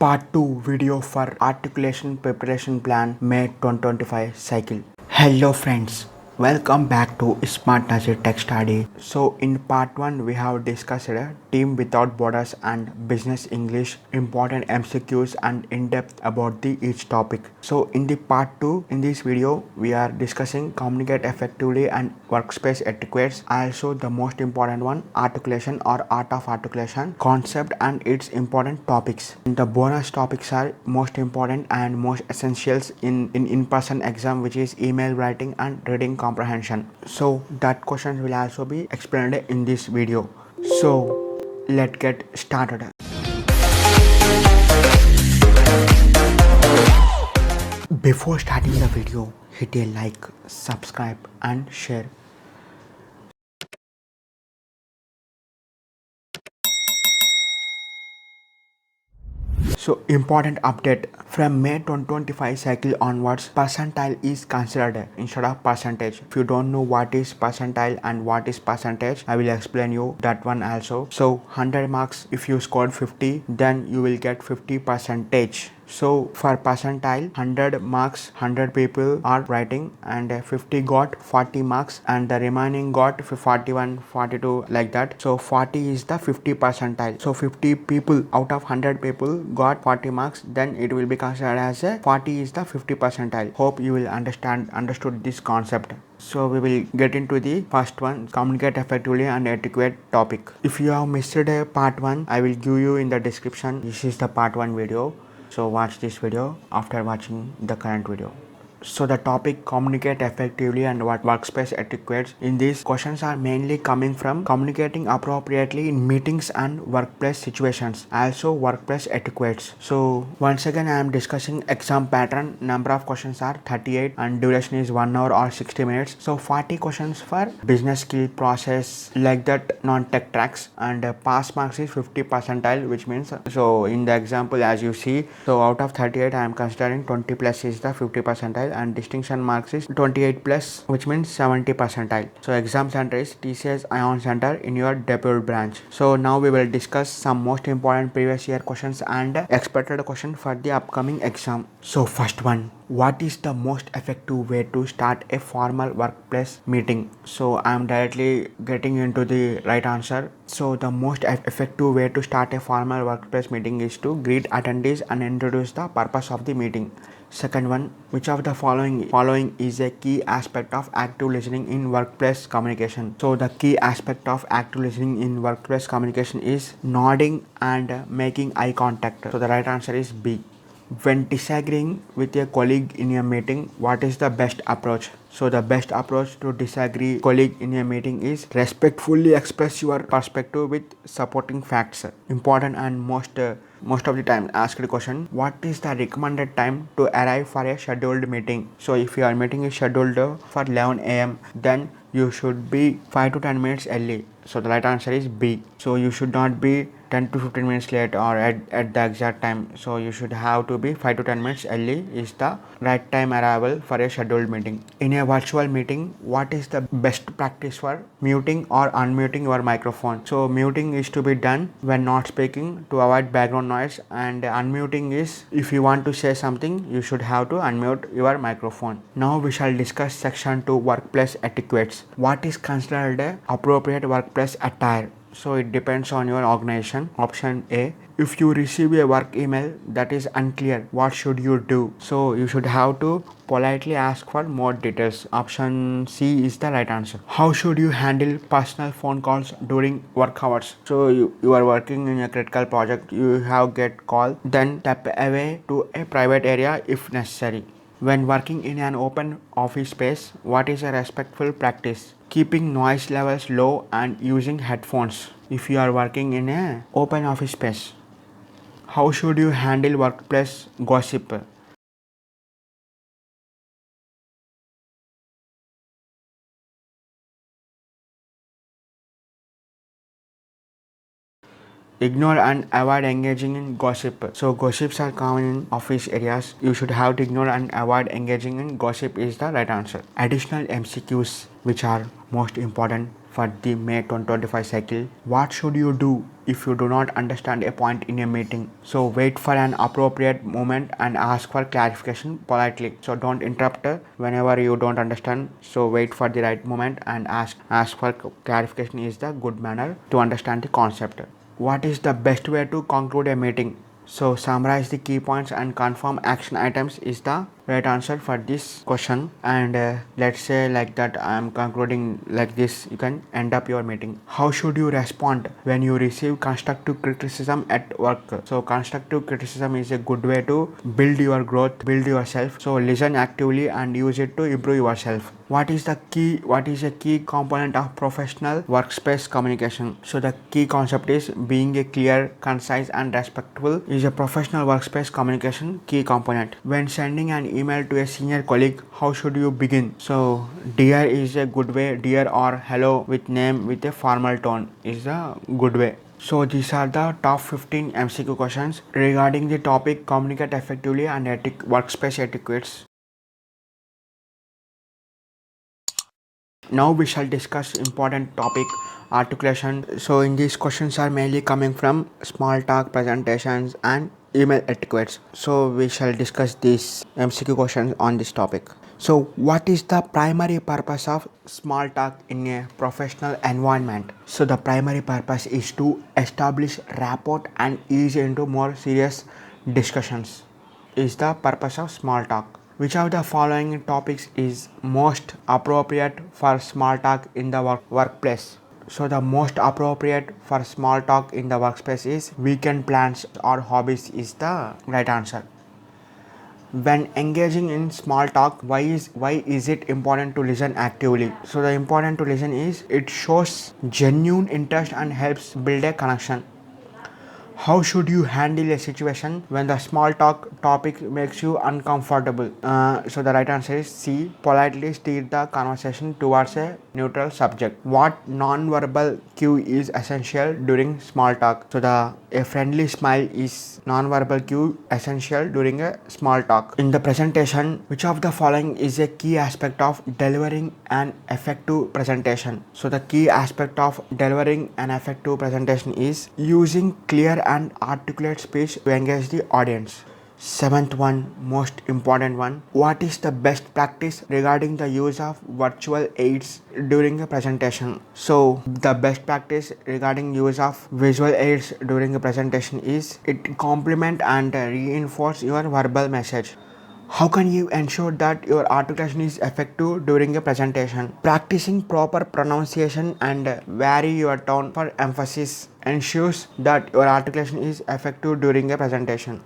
Part 2 video for Articulation Preparation Plan May 2025 cycle. Hello friends, welcome back to Smart Nazi Tech Study. So in part 1 we have discussed Team Without Borders and Business English, important MCQs and in-depth about each topic. So in the part 2 in this video we are discussing communicate effectively and workspace etiquettes, also the most important one articulation or art of articulation concept and its important topics. The bonus topics are most important and most essentials in in-person exam, which is email writing and reading comprehension. So that questions will also be explained in this video. So let's get started. Before starting the video, hit a like, subscribe and share. So important update, from May 2025 cycle onwards, percentile is considered instead of percentage. If you don't know what is percentile and what is percentage, I will explain you that one also. So 100 marks, if you scored 50, then you will get 50 percentage. So for percentile, 100 marks, 100 people are writing and 50 got 40 marks and the remaining got 41, 42 like that. So 40 is the 50 percentile. So 50 people out of 100 people got 40 marks, then it will be considered as a 40 is the 50 percentile. Hope you will understood this concept. So we will get into the first one, communicate effectively and etiquette topic. If you have missed a part 1, I will give you in the description. This is the part 1 video. So watch this video after watching the current video. So the topic communicate effectively and what workspace etiquettes. In these questions are mainly coming from communicating appropriately in meetings and workplace situations, also workplace etiquettes. So once again I am discussing exam pattern. Number of questions are 38 and duration is 1 hour or 60 minutes. So 40 questions for business skill process like that, non-tech tracks, and pass marks is 50 percentile, which means so in the example as you see, so out of 38 I am considering 20 plus is the 50 percentile and distinction marks is 28 plus, which means 70 percentile. So exam center is TCS Ion Center in your debut branch. So now we will discuss some most important previous year questions and expected question for the upcoming exam. So first one, what is the most effective way to start a formal workplace meeting? So I am directly getting into the right answer. So the most effective way to start a formal workplace meeting is to greet attendees and introduce the purpose of the meeting. Second one, which of the following is a key aspect of active listening in workplace communication? So the key aspect of active listening in workplace communication is nodding and making eye contact. So the right answer is B. When disagreeing with a colleague in a meeting, what is the best approach? So the best approach to disagree colleague in a meeting is respectfully express your perspective with supporting facts. Important and most of the time asked question, what is the recommended time to arrive for a scheduled meeting? So if your meeting is scheduled for 11 a.m. then you should be 5 to 10 minutes early. So the right answer is B. So you should not be 10 to 15 minutes late or at the exact time. So you should have to be 5 to 10 minutes early is the right time arrival for a scheduled meeting. In a virtual meeting, what is the best practice for muting or unmuting your microphone? So muting is to be done when not speaking to avoid background noise, and unmuting is if you want to say something you should have to unmute your microphone. Now we shall discuss section 2, workplace etiquettes. What is considered a appropriate workplace attire? So it depends on your organization. Option A, if you receive a work email that is unclear, what should you do? So you should have to politely ask for more details. Option C is the right answer. How should you handle personal phone calls during work hours? So you are working in a critical project, you have get call, then tap away to a private area if necessary. When working in an open office space, what is a respectful practice? Keeping noise levels low and using headphones if you are working in an open office space. How should you handle workplace gossip? Ignore and avoid engaging in gossip. So gossips are common in office areas. You should have to ignore and avoid engaging in gossip is the right answer. Additional MCQs which are most important for the May 2025 cycle. What should you do if you do not understand a point in a meeting? So wait for an appropriate moment and ask for clarification politely. So don't interrupt whenever you don't understand. So wait for the right moment and ask for clarification is the good manner to understand the concept. What is the best way to conclude a meeting? So summarize the key points and confirm action items is the right answer for this question. And let's say like that I am concluding like this, you can end up your meeting. How should you respond when you receive constructive criticism at work? So constructive criticism is a good way to build your growth, build yourself. So listen actively and use it to improve yourself. What is a key component of professional workspace communication? So the key concept is being a clear, concise and respectful is a professional workspace communication key component. When sending an email to a senior colleague, how should you begin? So dear is a good way, dear or hello with name with a formal tone is a good way. So these are the top 15 MCQ questions regarding the topic communicate effectively and workspace etiquettes. Now we shall discuss important topic articulation. So in these questions are mainly coming from small talk, presentations and email etiquettes. So we shall discuss these MCQ questions on this topic. So what is the primary purpose of small talk in a professional environment? So the primary purpose is to establish rapport and ease into more serious discussions is the purpose of small talk. Which of the following topics is most appropriate for small talk in the workplace? So the most appropriate for small talk in the workspace is weekend plans or hobbies is the right answer. When engaging in small talk, why is it important to listen actively? So the important to listen is it shows genuine interest and helps build a connection. How should you handle a situation when the small talk topic makes you uncomfortable? So the right answer is C. Politely steer the conversation towards a neutral subject. What non-verbal cue is essential during small talk? So a friendly smile is non-verbal cue essential during a small talk. In the presentation, which of the following is a key aspect of delivering an effective presentation? So the key aspect of delivering an effective presentation is using clear and articulate speech to engage the audience. Seventh one, most important one. What is the best practice regarding the use of virtual aids during a presentation? So the best practice regarding use of visual aids during a presentation is it complement and reinforce your verbal message. How can you ensure that your articulation is effective during a presentation? Practicing proper pronunciation and vary your tone for emphasis ensures that your articulation is effective during a presentation.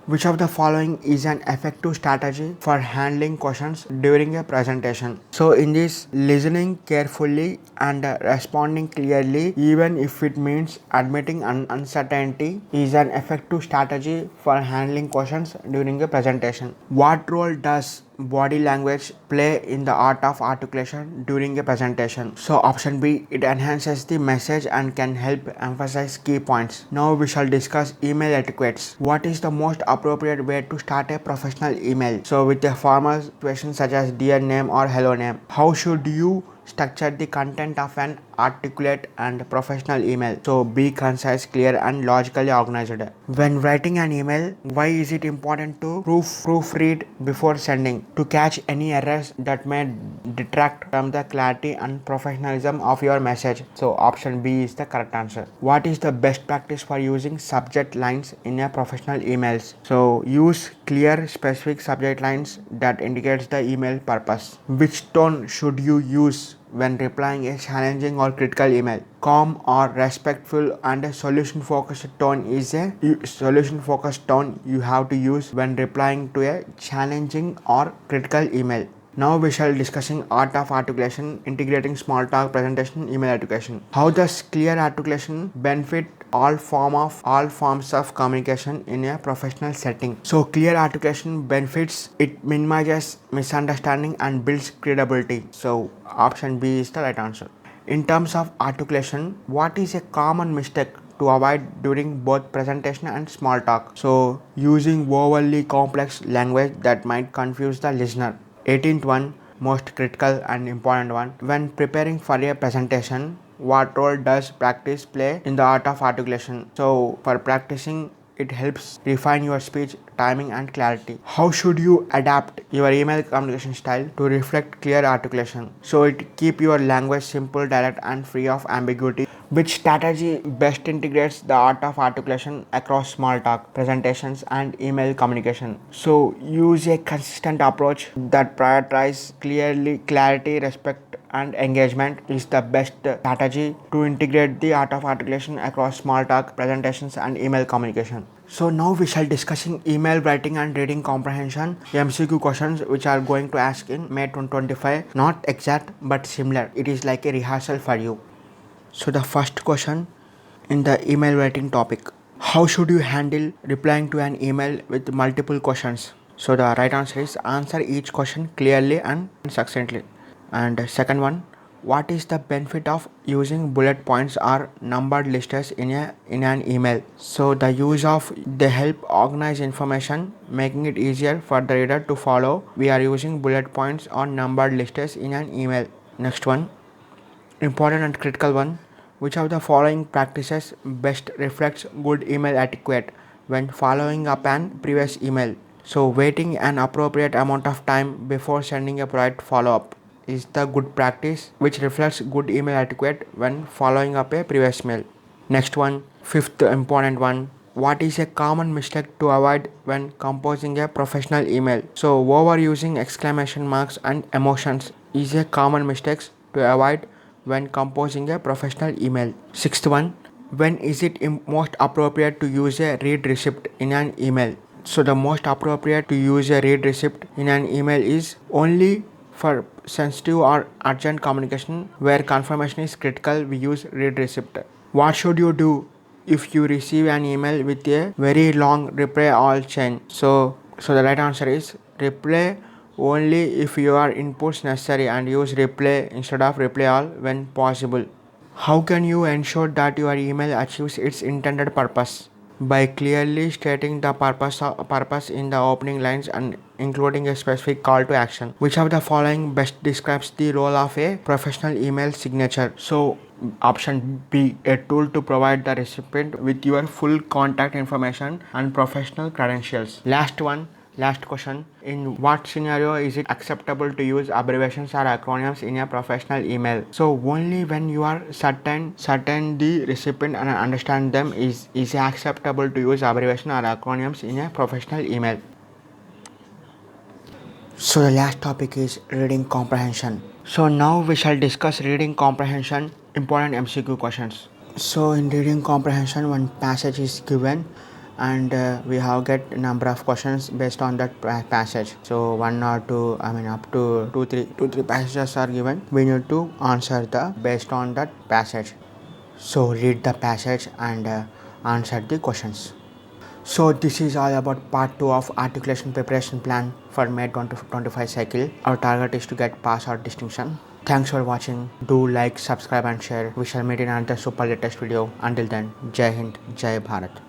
Which of the following is an effective strategy for handling questions during a presentation? So in this, listening carefully and responding clearly even if it means admitting uncertainty is an effective strategy for handling questions during a presentation. What role does body language play in the art of articulation during a presentation? So option B, it enhances the message and can help emphasize key points. Now we shall discuss email etiquettes. What is the most appropriate way to start a professional email? So with a formal question such as dear name or hello name, how should you structure the content of an articulate and professional email? So be concise, clear and logically organized. When writing an email, why is it important to proofread before sending? To catch any errors that may detract from the clarity and professionalism of your message. So option B is the correct answer. What is the best practice for using subject lines in a professional emails? So use clear specific subject lines that indicates the email purpose. Which tone should you use when replying a challenging or critical email? Calm or respectful and a solution focused tone is a solution focused tone you have to use when replying to a challenging or critical email. Now we shall discussing art of articulation, integrating small talk, presentation, email articulation. How does clear articulation benefit all forms of communication in a professional setting? So clear articulation benefits, it minimizes misunderstanding and builds credibility. So option B is the right answer. In terms of articulation, what is a common mistake to avoid during both presentation and small talk. So using overly complex language that might confuse the listener. 18th one, most critical and important one. When preparing for a presentation, what role does practice play in the art of articulation? So for practicing, it helps refine your speech, timing and clarity. How should you adapt your email communication style to reflect clear articulation? So it keep your language simple, direct and free of ambiguity. Which strategy best integrates the art of articulation across small talk, presentations and email communication? So use a consistent approach that prioritizes clarity, respect and engagement is the best strategy to integrate the art of articulation across small talk, presentations and email communication. So now we shall discussing email writing and reading comprehension MCQ questions which are going to ask in May 2025. Not exact but similar. It is like a rehearsal for you. So the first question in the email writing topic. How should you handle replying to an email with multiple questions? So the right answer is answer each question clearly and succinctly. And second one, what is the benefit of using bullet points or numbered lists in an email? So the use of they help organize information, making it easier for the reader to follow. We are using bullet points or numbered lists in an email. Next one, important and critical one. Which of the following practices best reflects good email etiquette when following up an previous email? So waiting an appropriate amount of time before sending a polite follow-up is the good practice which reflects good email etiquette when following up a previous mail. Next one, fifth important one. What is a common mistake to avoid when composing a professional email? So overusing exclamation marks and emotions is a common mistake to avoid when composing a professional email. Sixth one, when is it most appropriate to use a read receipt in an email? So the most appropriate to use a read receipt in an email is only for sensitive or urgent communication where confirmation is critical. We use read receipt. What should you do if you receive an email with a very long reply all chain? So the right answer is reply only if your inputs necessary and use reply instead of reply all when possible. How can you ensure that your email achieves its intended purpose? By clearly stating the purpose in the opening lines and including a specific call to action. Which of the following best describes the role of a professional email signature? So option B, a tool to provide the recipient with your full contact information and professional credentials. Last question. In what scenario is it acceptable to use abbreviations or acronyms in a professional email? So only when you are certain the recipient and understand them is it acceptable to use abbreviation or acronyms in a professional email. So the last topic is reading comprehension. So now we shall discuss reading comprehension important MCQ questions. So in reading comprehension, one passage is given and we have get number of questions based on that passage. So one or two, up to two three passages are given. We need to answer the based on that passage. So read the passage and answer the questions. So this is all about part 2 of articulation preparation plan for May 2025 cycle. Our target is to get pass or distinction. Thanks for watching. Do like, subscribe and share. We shall meet in another super latest video. Until then, Jai Hind, Jai Bharat.